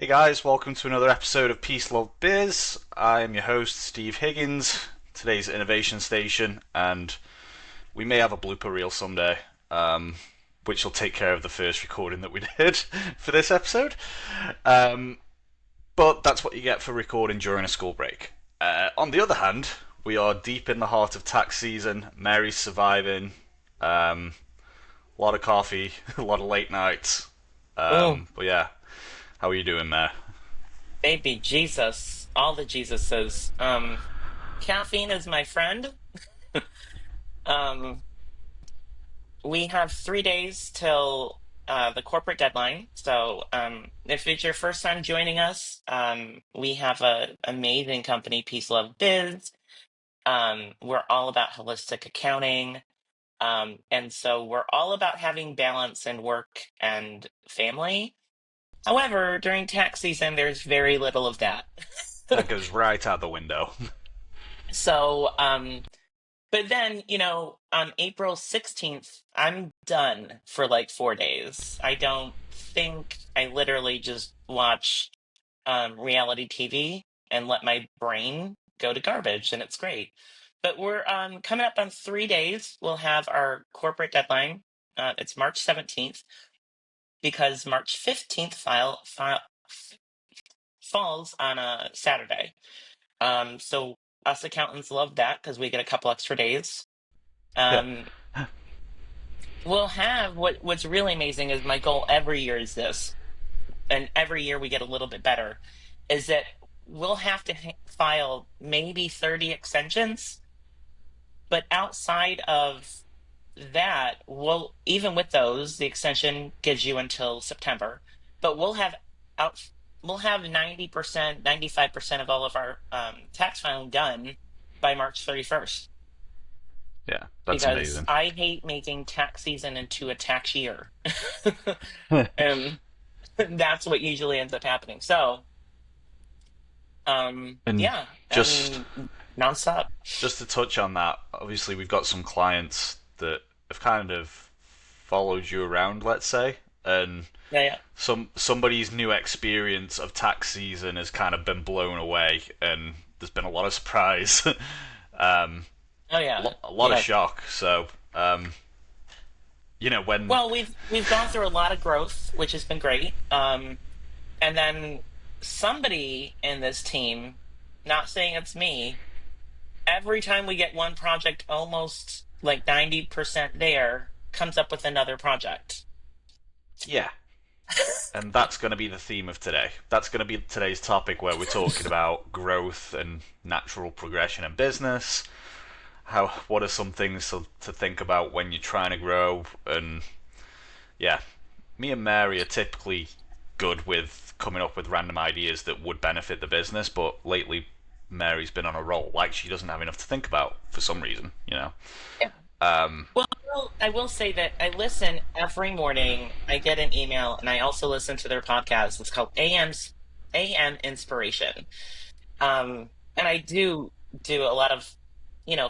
Hey guys, welcome to another episode of Peace Luv Biz. I am your host, Steve Higgins, today's Innovation Station, and we may have a blooper reel someday, which will take care of the first recording that we did for this episode. But that's what you get for recording during a school break. On the other hand, we are deep in the heart of tax season. Mary's surviving. A lot of coffee, a lot of late nights. Oh, But yeah, how are you doing there? baby Jesus. All the Jesuses. Caffeine is my friend. Um, we have 3 days till the corporate deadline. So, if it's your first time joining us, we have a amazing company, Peace Love Biz. We're all about holistic accounting. And so we're all about having balance in work and family. However, during tax season, there's very little of that. That goes right out the window. So, but then, on April 16th, I'm done for like 4 days. I don't think I literally just watch reality TV and let my brain go to garbage, and it's great. But we're coming up on 3 days. We'll have our corporate deadline. It's March 17th because March 15th falls on a Saturday. So us accountants love that because we get a couple extra days. Yeah. Um, we'll have what's really amazing is my goal every year is this, and every year we get a little bit better, is that we'll have to file maybe 30 extensions, but outside of that, we'll even with those, the extension gives you until September, but out we'll have 90%, 95% of all of our tax filing done by March 31st Yeah, that's because amazing. I hate making tax season into a tax year. And that's what usually ends up happening. So, And yeah, just and nonstop. just to touch on that, obviously we've got some clients that have kind of followed you around, let's say, and Yeah, yeah. somebody's new experience of tax season has kind of been blown away, and there's been a lot of surprise, um, Oh, yeah. a lot of Yeah. shock. So, when Well, we've gone through a lot of growth, which has been great. And then somebody in this team, not saying it's me, every time we get one project almost like 90% there, comes up with another project. yeah, and that's going to be the theme of today. That's going to be today's topic where we're talking about growth and natural progression in business. What are some things to think about when you're trying to grow? And yeah, me and Mary are typically good with coming up with random ideas that would benefit the business, but lately Mary's been on a roll. Like she doesn't have enough to think about for some reason. Yeah. Um, Well, I will say that I listen every morning. I get an email, and I also listen to their podcast. It's called AM Inspiration. And I do a lot of,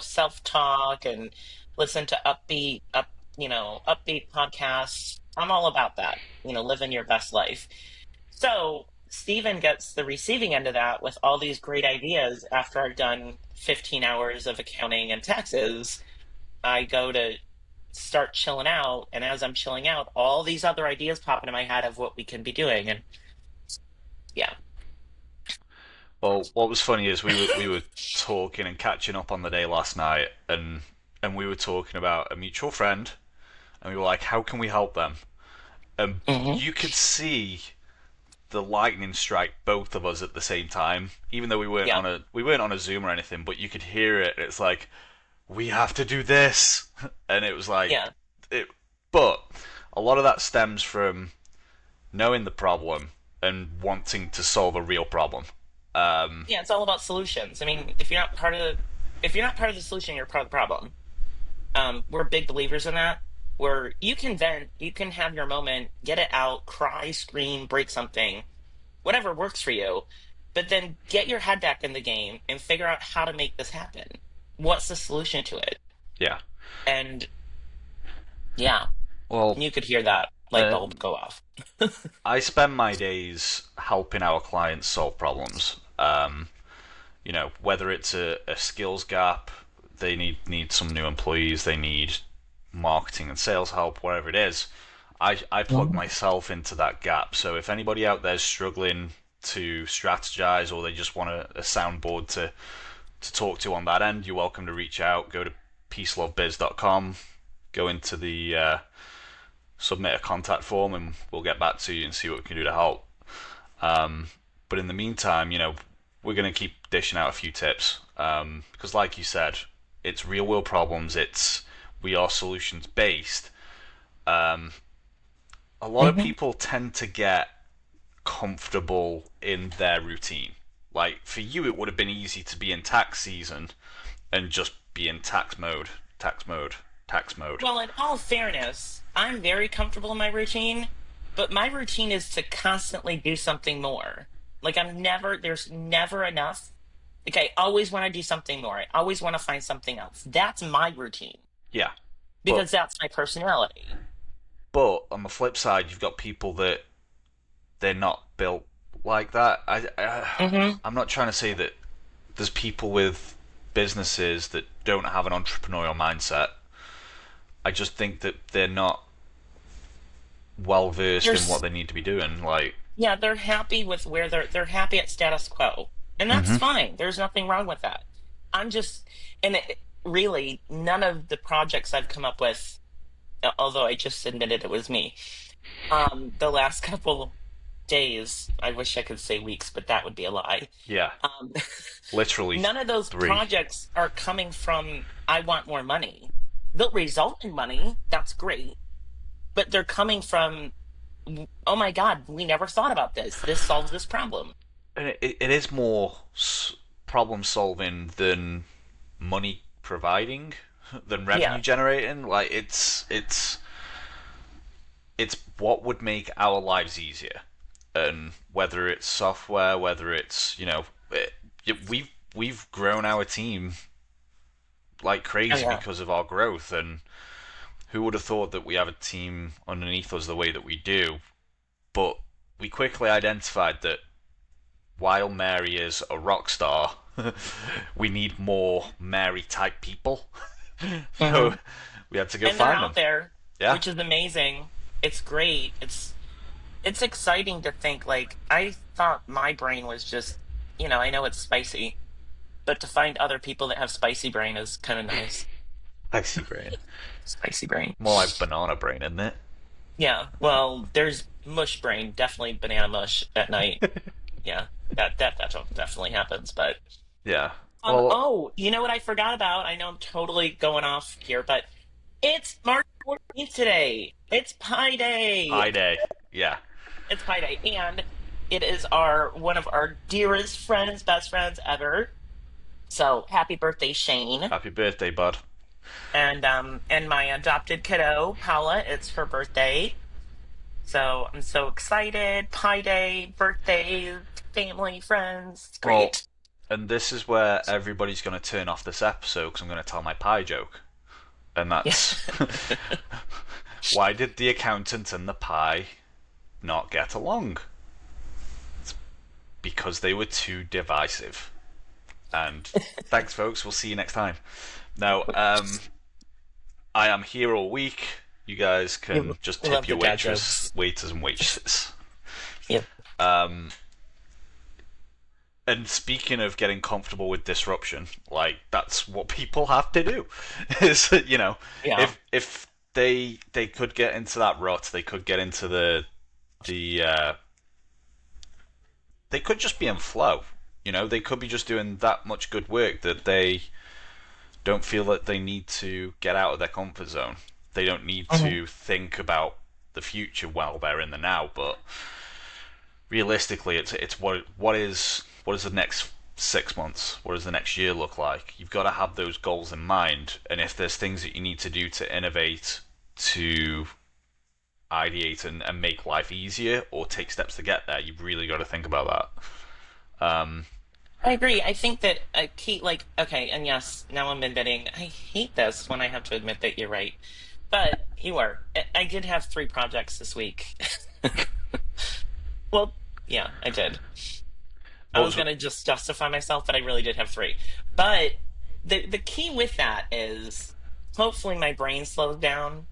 self talk and listen to upbeat podcasts. I'm all about that. Living your best life. So Stephen gets the receiving end of that with all these great ideas. After I've done 15 hours of accounting and taxes, I go to start chilling out, and as I'm chilling out, all these other ideas pop into my head of what we can be doing, and yeah. well, what was funny is we were talking and catching up on the day last night, and we were talking about a mutual friend, and we were like, how can we help them? And Hmm. you could see the lightning strike both of us at the same time, even though Yeah, we weren't on a Zoom or anything, but you could hear it. It's like we have to do this, and it was like yeah, it. But a lot of that stems from knowing the problem and wanting to solve a real problem. Um, yeah. It's all about solutions. I mean, if you're not part of the solution, you're part of the problem. We're big believers in that. Where you can vent, you can have your moment, get it out, cry, scream, break something, whatever works for you. But then get your head back in the game and figure out how to make this happen. What's the solution to it? yeah. And yeah, Well, you could hear that light uh, bulb go off. I spend my days helping our clients solve problems. Whether it's a skills gap, they need some new employees, they need marketing and sales help, whatever it is. I plug Mhm. myself into that gap. So if anybody out there is struggling to strategize, or they just want a soundboard to talk to on that end, you're welcome to reach out. Go to peacelovbiz.com, go into the submit a contact form, and we'll get back to you and see what we can do to help. But in the meantime, we're going to keep dishing out a few tips, because, like you said, it's real world problems. We are solutions based. A lot of Mhm. people tend to get comfortable in their routine. Like for you, it would have been easy to be in tax season and just be in tax mode, tax mode, tax mode. Well, in all fairness, I'm very comfortable in my routine, but my routine is to constantly do something more. Like there's never enough. Like I always want to do something more. I always want to find something else. That's my routine Yeah, but because that's my personality. but on the flip side, you've got people that they're not built like that. Hmm. I'm not trying to say that there's people with businesses that don't have an entrepreneurial mindset. I just think that they're not well versed in what There's they need to be doing. Like, Yeah, they're happy with where they're happy at status quo. And that's hmm fine. There's nothing wrong with that. I'm just and really none of the projects I've come up with, although I just admitted it was me. The last couple days, I wish I could say weeks, but that would be a lie. yeah, Um, literally none of those 3. projects are coming from I want more money. They'll result in money. That's great. But they're coming from, oh my God, we never thought about this. This solves this problem. And it is more problem solving than money providing, than revenue Yeah. generating. Like it's what would make our lives easier, and whether it's software, whether it's we've grown our team like Oh crazy yeah. because of our growth. And who would have thought that we have a team underneath us the way that we do? But we quickly identified that while Mary is a rock star, we need more Mary type people. So Hmm. we had to go And they're find them. out there, Yeah. which is amazing. It's great. It's exciting to think like I thought my brain was just, I know it's spicy, but to find other people that have spicy brain is kind of nice. Icy brain. Spicy brain. More like banana brain, isn't it? Yeah. Well, there's mush brain, definitely banana mush at night. Yeah. That definitely happens, but Yeah. Well, oh, you know what I forgot about? I know I'm totally going off here, but it's March 14th today. It's Pi Day. Pi Day. Yeah. It's Pi Day, and it is our one of our dearest friends, best friends ever. So happy birthday, Shane. Happy birthday, bud. And my adopted kiddo, Paula, it's her birthday. So I'm so excited. Pi Day, birthday, family, friends. It's Well, great. and this is where everybody's going to turn off this episode because I'm going to tell my pie joke. And Yeah. that's why did the accountant and the pie not get along? It's because they were too divisive. And thanks, folks. We'll see you next time. Now, I am here all week. You guys can You just tip love the your dad jokes. waiters and waitresses. Yep. Um, and speaking of getting comfortable with disruption, like that's what people have to do. Is Yeah. if they could get into that rut, they could get into the they could just be in flow. They could be just doing that much good work that they don't feel that they need to get out of their comfort zone. They don't need Mhm. to think about the future while they're in the now. But realistically, it's what is the next 6 months? What does the next year look like? You've got to have those goals in mind. And if there's things that you need to do to innovate, to ideate and make life easier, or take steps to get there, you've really got to think about that. I agree. I think that a key, like, okay, and yes, now I'm admitting I hate this when I have to admit that you're right. But you are. I did have three projects this week. Well, Yeah, I did. I What was was gonna just justify myself, but I really did have three. But the key with that is hopefully my brain slows down,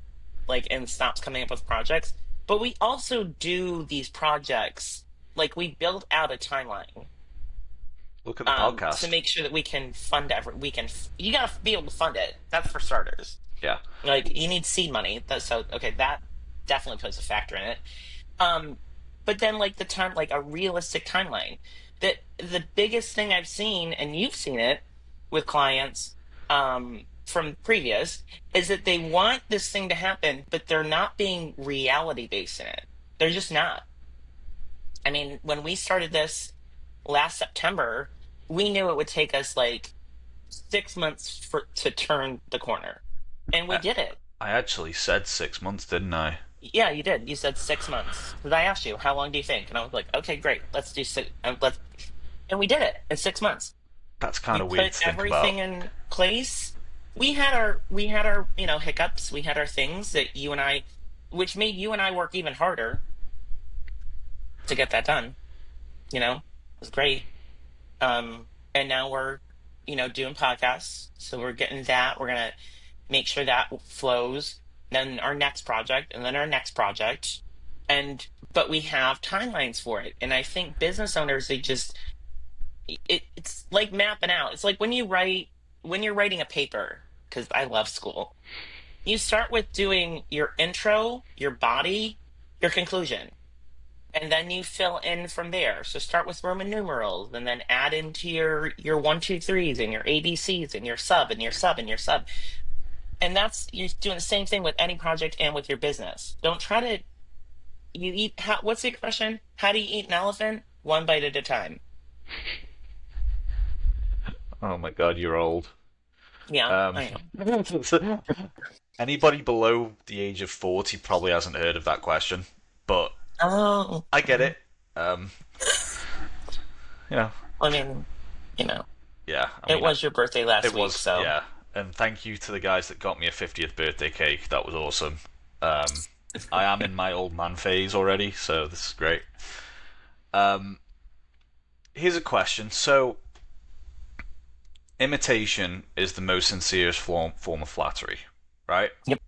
like, and stops coming up with projects. But we also do these projects, like we build out a timeline, look at the to podcast? make sure that we can fund you gotta be able to fund it. That's for starters. Yeah, Like you need seed money. So okay, that definitely plays a factor in it. Um, but then like the time, like a realistic timeline. That the biggest thing I've seen, and you've seen it with clients, from previous, is that they want this thing to happen, but they're not being reality based in it. They're just not. I mean, when we started this last September, we knew it would take us like 6 months to turn the corner, and we I, did it. I actually said 6 months, didn't I? Yeah, you did. You said 6 months. Because I asked you, how long do you think? And I was like, okay, great. Let's do six. And we did it in 6 months. That's kind We of weird put to think about. everything in place. We had our hiccups. We had our things that you and I, which made you and I work even harder to get that done. It was great. And now we're, doing podcasts. So we're getting that. We're gonna make sure that flows. Then our next project, and then our next project, and but we have timelines for it. And I think business owners, it's like mapping out. It's like when you're writing a paper, because I love school. You start with doing your intro, your body, your conclusion, and then you fill in from there. So start with Roman numerals, and then add into your one, two, threes, and your ABCs, and your sub, and your sub, and your sub. And that's you're doing the same thing with any project and with your business. Don't try to you eat. What's the expression? How do you eat an elephant? One bite at a time. Oh my god, you're old. Yeah, Um, I am. Anybody below the age of 40 probably hasn't heard of that question, but Oh, I get it. Um, you know, I mean, you know, yeah, I it mean, was your birthday last it week, was, so yeah. And thank you to the guys that got me a 50th birthday cake. That was awesome. Um, I am in my old man phase already, so this is great. Um, Here's a question. So, imitation is the most sincerest form of flattery, right? yep.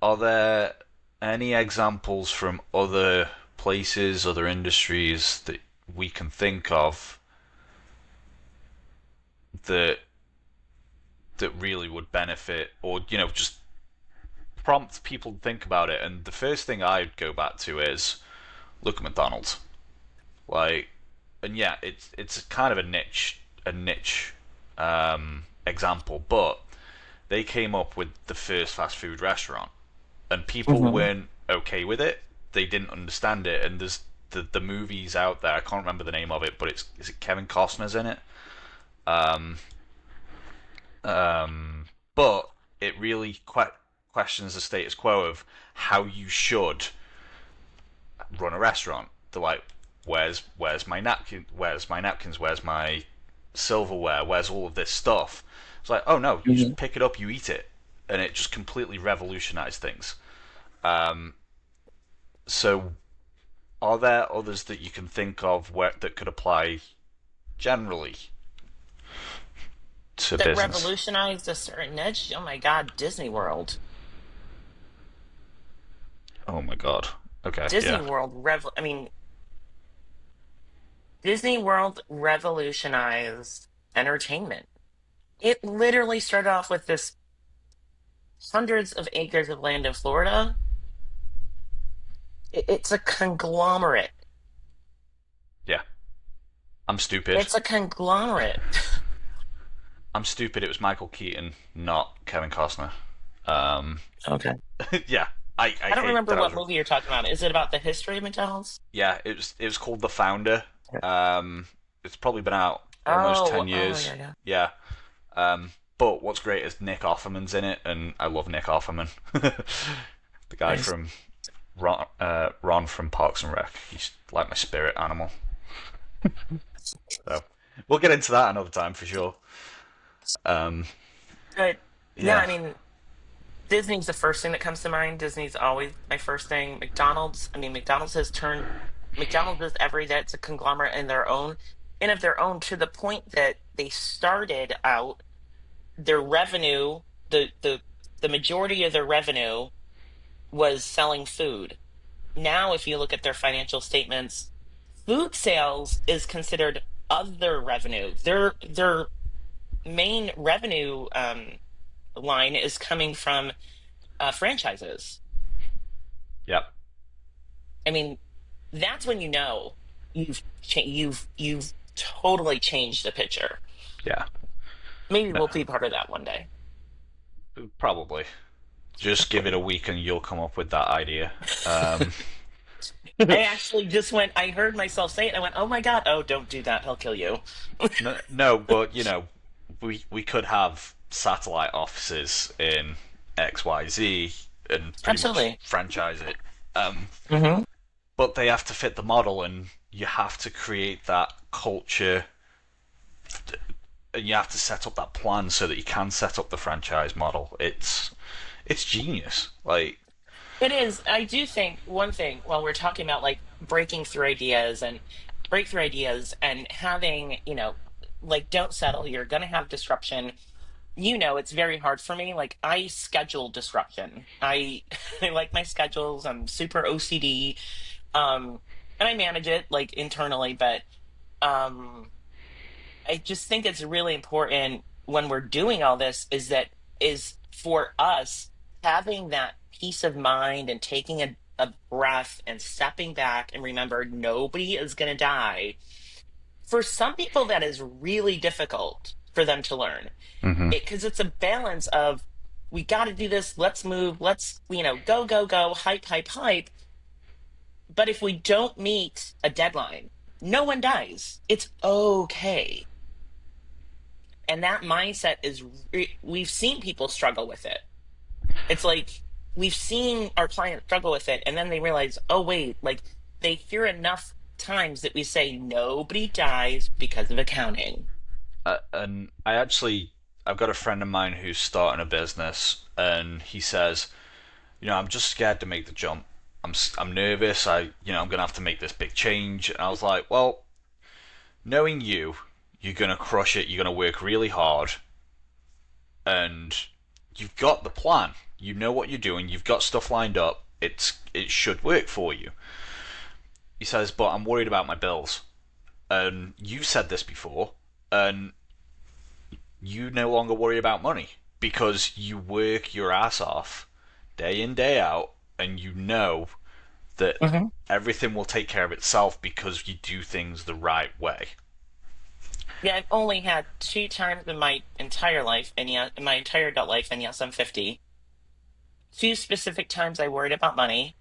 Are there any examples from other places, other industries that we can think of that really would benefit, or just prompt people to think about it? And the first thing I'd go back to is look at McDonald's. Like, and yeah, it's kind of a niche example, but they came up with the first fast food restaurant, and people Hmm. weren't okay with it. They didn't understand it, and there's the movies out there. I can't remember the name of it, but it's is it Kevin Costner's in it. Um, but it really questions the status quo of how you should run a restaurant. They're like, where's my napkin? Where's my napkins? Where's my silverware? Where's all of this stuff? It's like, oh no, you Hmm. just pick it up, you eat it, and it just completely revolutionized things. Um, so, are there others that you can think of that could apply generally to That business? revolutionized a certain niche. Oh my God, Disney World. Oh my god. Okay, Disney yeah, World I mean, Disney World revolutionized entertainment. It literally started off with this hundreds of acres of land in Florida. It's a conglomerate. yeah. I'm stupid. It's a conglomerate. I'm stupid. It was Michael Keaton, not Kevin Costner. Um, Okay. yeah, I I don't hate remember that I what was. movie you're talking about. Is it about the history of McDonald's? Yeah, it was called The Founder. It's probably been out almost Oh, 10 years. yeah, yeah. Yeah. But what's great is Nick Offerman's in it, and I love Nick Offerman, the guy Nice. from Ron from Parks and Rec. He's like my spirit animal. So we'll get into that another time for sure. Um, But yeah, yeah, I mean, Disney's the first thing that comes to mind. Disney's always my first thing. McDonald's, I mean, McDonald's is every day. It's a conglomerate in their own, and of their own, to the point that they started out their revenue, the majority of their revenue was selling food. Now, if you look at their financial statements, food sales is considered other revenue. Their main revenue line is coming from franchises. Yep. I mean, that's when you know you've totally changed the picture. Yeah. Maybe No, we'll be part of that one day. probably. Just give it a week and you'll come up with that idea. Um, I actually just went. I heard myself say it. I went, "Oh my god! Oh, don't do that. He'll kill you." no, no, but we could have satellite offices in XYZ and pretty much Absolutely. franchise it. Um, Hmm. but they have to fit the model, and you have to create that culture, and you have to set up that plan so that you can set up the franchise model. It's genius. Like, It is. I do think one thing while we're talking about like breakthrough ideas and having, like don't settle. You're going to have disruption. It's very hard for me. Like I schedule disruption. I I like my schedules. I'm super OCD. Um, and I manage it like internally, but um I just think it's really important when we're doing all this is for us having that peace of mind and taking a breath and stepping back and remember nobody is going to die. For some people, that is really difficult for them to learn hmm because it's a balance of we got to do this, let's move, let's, go, go, go, hype, hype, hype. But if we don't meet a deadline, no one dies. It's okay. And that mindset we've seen people struggle with it. It's like we've seen our clients struggle with it and then they realize, oh wait, like they hear enough times that we say nobody dies because of accounting. and I've got a friend of mine who's starting a business, and he says, I'm just scared to make the jump. I'm nervous. I'm gonna have to make this big change. And I was like, well, knowing you're gonna crush it. You're gonna work really hard, and you've got the plan. You know what you're doing. You've got stuff lined up. It should work for you. He says, but I'm worried about my bills. And you've said this before, and you no longer worry about money because you work your ass off day in, day out, and you know that Hmm. everything will take care of itself because you do things the right way. Yeah, I've only had two times in my entire life, and yeah, in my entire adult life, and yes, I'm 50. Two specific times I worried about money,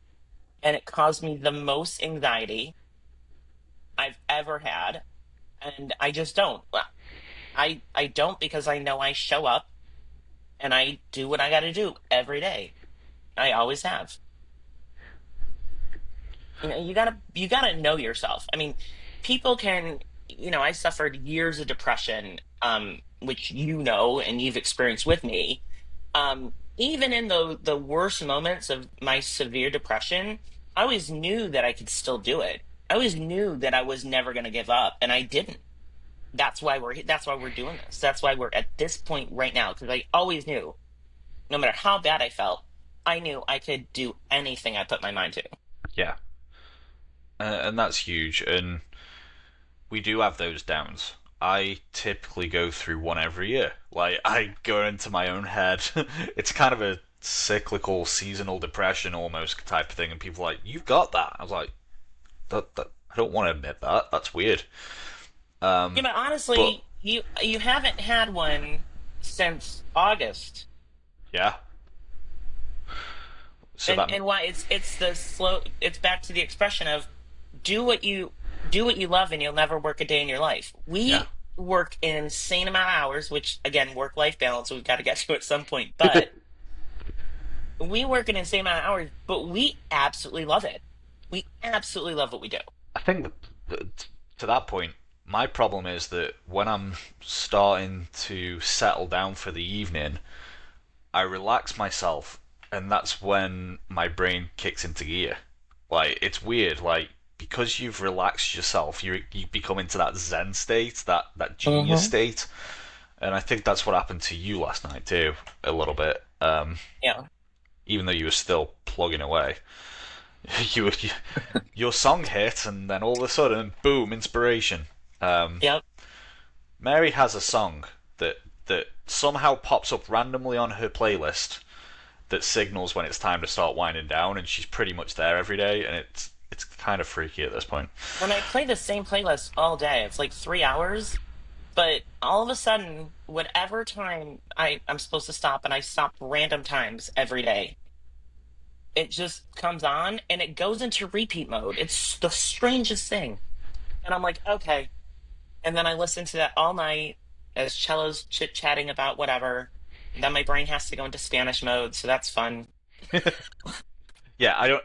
and it caused me the most anxiety I've ever had, and I just don't. Well, I don't because I know I show up and I do what I got to do every day. I always have. You gotta know yourself. I mean, people can. I suffered years of depression, which and you've experienced with me. Even in the worst moments of my severe depression, I always knew that I could still do it. I always knew that I was never going to give up, and I didn't. That's why we're doing this. That's why we're at this point right now because I always knew, no matter how bad I felt, I knew I could do anything I put my mind to. Yeah, and that's huge. And we do have those downs. I typically go through one every year. Like, I go into my own head. It's kind of a cyclical, seasonal depression almost type of thing, and people are like, "You've got that." I was like, that I don't want to admit that. That's weird. Yeah, but But honestly, you haven't had one since August, yeah, so and that and why it's the slow. It's back to the expression of do what you do what you love, and you'll never work a day in your life. yeah, We work an insane amount of hours, which again, work life balance. We've got to get to at some point, but we work an insane amount of hours, but we absolutely love it. We absolutely love what we do. I think to that point, my problem is that when I'm starting to settle down for the evening, I relax myself, and that's when my brain kicks into gear. Like it's weird, like because you've relaxed yourself, you become into that Zen state, that genius Hmm. state, and I think that's what happened to you last night too, a little bit. Yeah. Even though you were still plugging away, you, you your song hit, and then all of a sudden, boom, inspiration. Um, Yep. Mary has a song that somehow pops up randomly on her playlist that signals when it's time to start winding down, and she's pretty much there every day, and it's kind of freaky at this point. And I play the same playlist all day. It's like 3 hours. But all of a sudden, whatever time I'm supposed to stop, and I stop random times every day, it just comes on and it goes into repeat mode. It's the strangest thing. And I'm like, okay. And then I listen to that all night as cello's chit chatting about whatever. And then my brain has to go into Spanish mode, so that's fun. Yeah, I don't.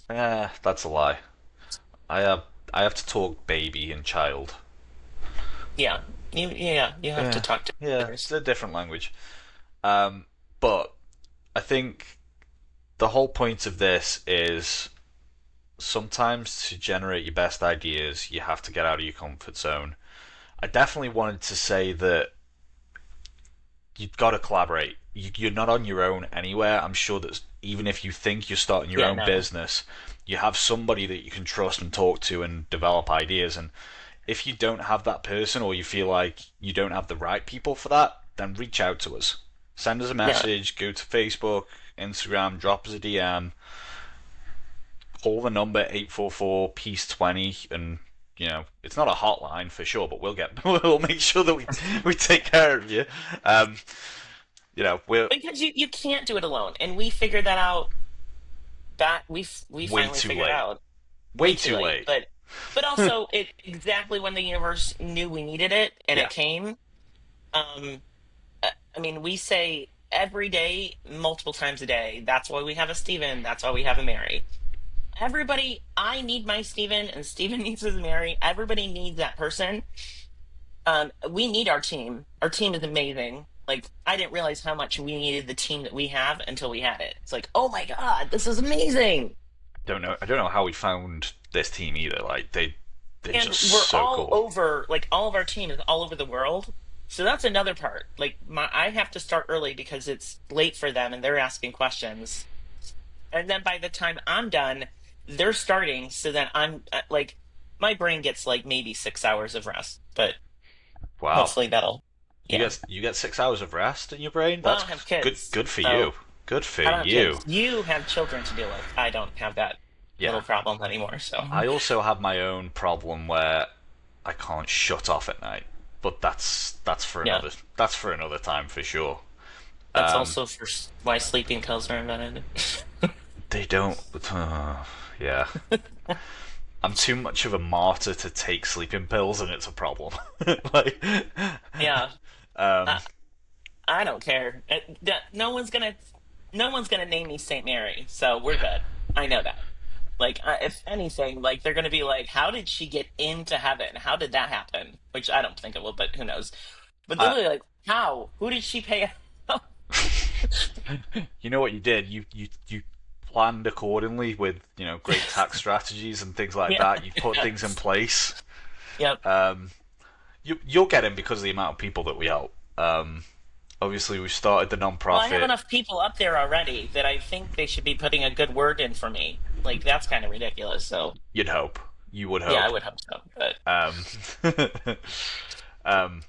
That's a lie. I have to talk baby and child. Yeah. You have to Yeah, talk to yeah, it's others. a different language. But I think the whole point of this is sometimes to generate your best ideas, you have to get out of your comfort zone. I definitely wanted to say that you've got to collaborate. You're not on your own anywhere. I'm sure that even if you think you're starting your Yeah, own no. business, you have somebody that you can trust and talk to and develop ideas. And if you don't have that person, or you feel like you don't have the right people for that, then reach out to us. Send us a Yeah. message, go to Facebook, Instagram, drop us a DM, call the number 844 Peace 20, and it's not a hotline for sure, but we'll make sure that we take care of you. Um, we're Because you can't do it alone. And we figured that out that we way finally too figured late. out Way way too too late. late. But also it exactly when the universe knew we needed it and Yeah. it came. Um I mean, we say every day, multiple times a day. That's why we have a Steven. That's why we have a Mary. Everybody, I need my Steven, and Steven needs his Mary. Everybody needs that person. We need our team. Our team is amazing. Like, I didn't realize how much we needed the team that we have until we had it. It's like, oh my God, this is amazing. Don't know. I don't know how we found this team either. Like they're And just we're so all cool. over, like, all of our team is all over the world. So that's another part. Like, I have to start early because it's late for them and they're asking questions. And then by the time I'm done, they're starting. So then I'm like, my brain gets like maybe 6 hours of rest, but Wow. hopefully that'll, You yeah. get 6 hours of rest in your brain. Well, I That's don't have good. kids, Good for so you. Good for I don't have you. kids. You have children to deal with. I don't have that Yeah. little problem anymore. So I also have my own problem where I can't shut off at night. But yeah, that's for another time for sure. that's Um, also for why sleeping pills are invented. they don't. Yeah, I'm too much of a martyr to take sleeping pills, and it's a problem. like, Yeah, um, I, I don't care. No one's gonna name me Saint Mary, so we're good. I know that. Like, if anything, like they're gonna be like, "How did she get into heaven? How did that happen?" Which I don't think it will, but who knows? But they'll I, be like, "How? Who did she pay?" you know what you did? You planned accordingly with great tax strategies and things like Yeah. that. You put things in place. Yep. Um, you'll get in because of the amount of people that we help. Obviously, we started the Well, I have non-profit. enough people up there already that I think they should be putting a good word in for me. Like that's kind of ridiculous. So You'd hope. You would yeah, I hope. would hope so. But Um, um,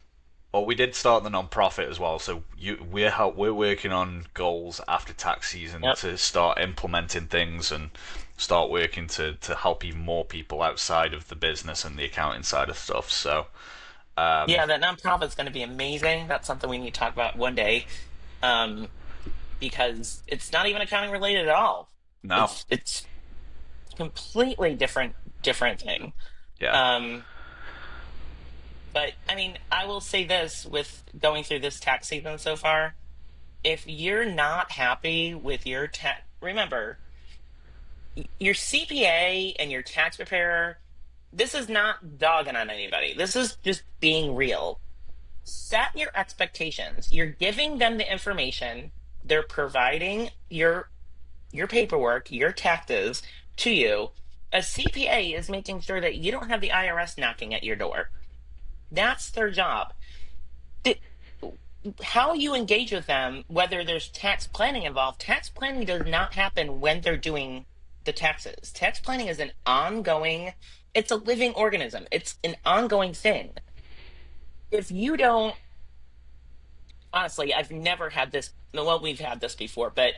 well, we did start the non-profit as well, so we're working on goals after tax season yep. to start implementing things and start working to help even more people outside of the business and the accounting side of stuff. So, um, Yeah, that nonprofit's going to be amazing. That's something we need to talk about one day, um, because it's not even accounting related at all. no, It's completely different thing. yeah, Um, but I mean, I will say this with going through this tax season so far, if you're not happy with your tax, remember your CPA and your tax preparer. This is not dogging on anybody. This is just being real. Set your expectations. You're giving them the information. they're providing your paperwork, your taxes to you. A CPA is making sure that you don't have the IRS knocking at your door. That's their job. Th- How you engage with them, whether there's tax planning involved, tax planning does not happen when they're doing the taxes. Tax planning is an ongoing, it's a living organism. It's an ongoing thing. If you don't, honestly, I've never had this, well, we've had this before, but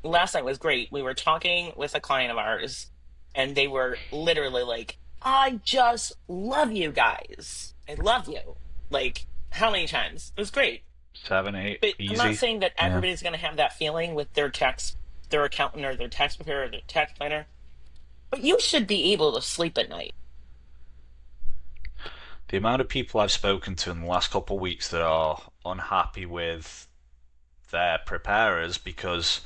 last night was great. We were talking with a client of ours, and they were literally like, I just love you guys. I love you. Like, how many times? It was great. 7, 8, But I'm not easy. saying that Yeah. everybody's going to have that feeling with their accountant or their tax preparer or their tax planner, but you should be able to sleep at night. The amount of people I've spoken to in the last couple of weeks that are unhappy with their preparers because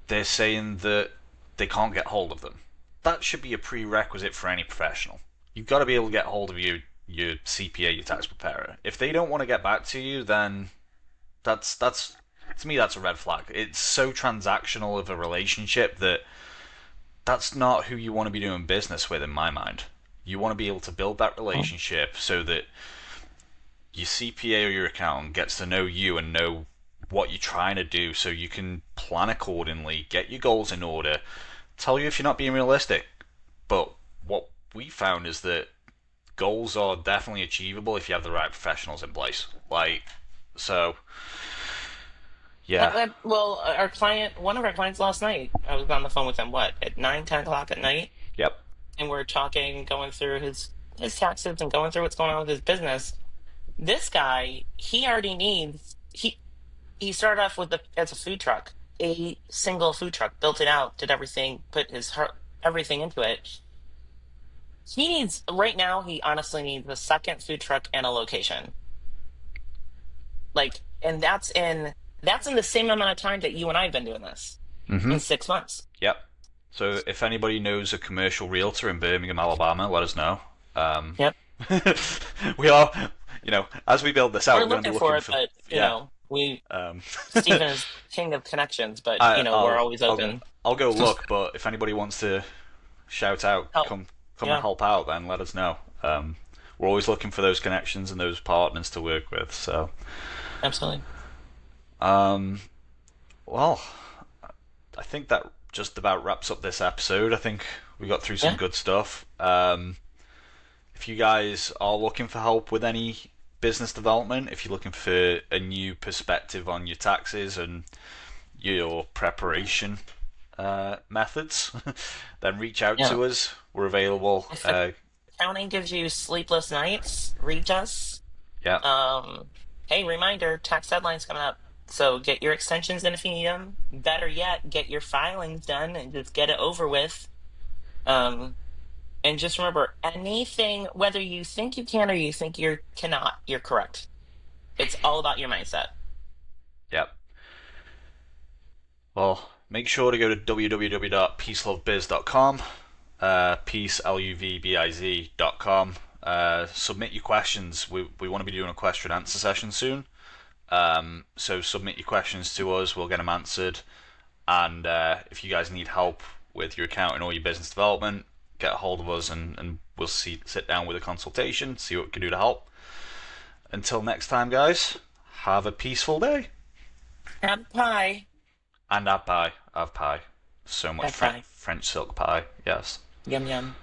they're saying that they can't get hold of them. That should be a prerequisite for any professional. You've got to be able to get hold of your CPA, your tax preparer. If they don't want to get back to you, then that's to me that's a red flag. It's so transactional of a relationship that that's not who you want to be doing business with in my mind. You want to be able to build that relationship so that your CPA or your accountant gets to know you and know what you're trying to do so you can plan accordingly, get your goals in order, tell you if you're not being realistic. But what we found is that goals are definitely achievable if you have the right professionals in place. So, yeah. Well, one of our clients last night, I was on the phone with him, what, at 9, 10 o'clock at night? Yep. And we're talking, going through his taxes and going through what's going on with his business. This guy, he started off as a food truck, a single food truck, built it out, did everything, put his heart, everything into it. He needs right now. He honestly needs a second food truck and a location. Like, and that's in the same amount of time that you and I have been doing this Mm-hmm. in 6 months. Yep. So if anybody knows a commercial realtor in Birmingham, Alabama, let us know. Um, Yep, we are, as we build this out, we're we're going to looking be for looking it, for, but yeah. we Um, Stephen is king of connections, but we're I'll, always I'll open. I'll go look, but if anybody wants to shout out, Help. come and Yeah, help out, then let us know. We're always looking for those connections and those partners to work with. So, absolutely. um, well, I think that just about wraps up this episode. I think we got through some Yeah, good stuff. If you guys are looking for help with any business development, if you're looking for a new perspective on your taxes and your preparation methods, then reach out yeah. to us. We're available. If accounting gives you sleepless nights, reach us. Yeah, Um, hey, reminder, tax deadline's coming up. So get your extensions in if you need them. Better yet, get your filings done and just get it over with. Um, and just remember, anything, whether you think you can or you think you cannot, you're correct. It's all about your mindset. yeah. Well, make sure to go to www.peacelovebiz.com, peaceluvbiz.com. Submit your questions. We want to be doing a question and answer session soon. So submit your questions to us. We'll get them answered. And if you guys need help with your accounting or your business development, get a hold of us and we'll sit down with a consultation, see what we can do to help. Until next time, guys, have a peaceful day. Have pie. And have pie. Have pie. So much Have pie. French silk pie. Yes. Yum yum.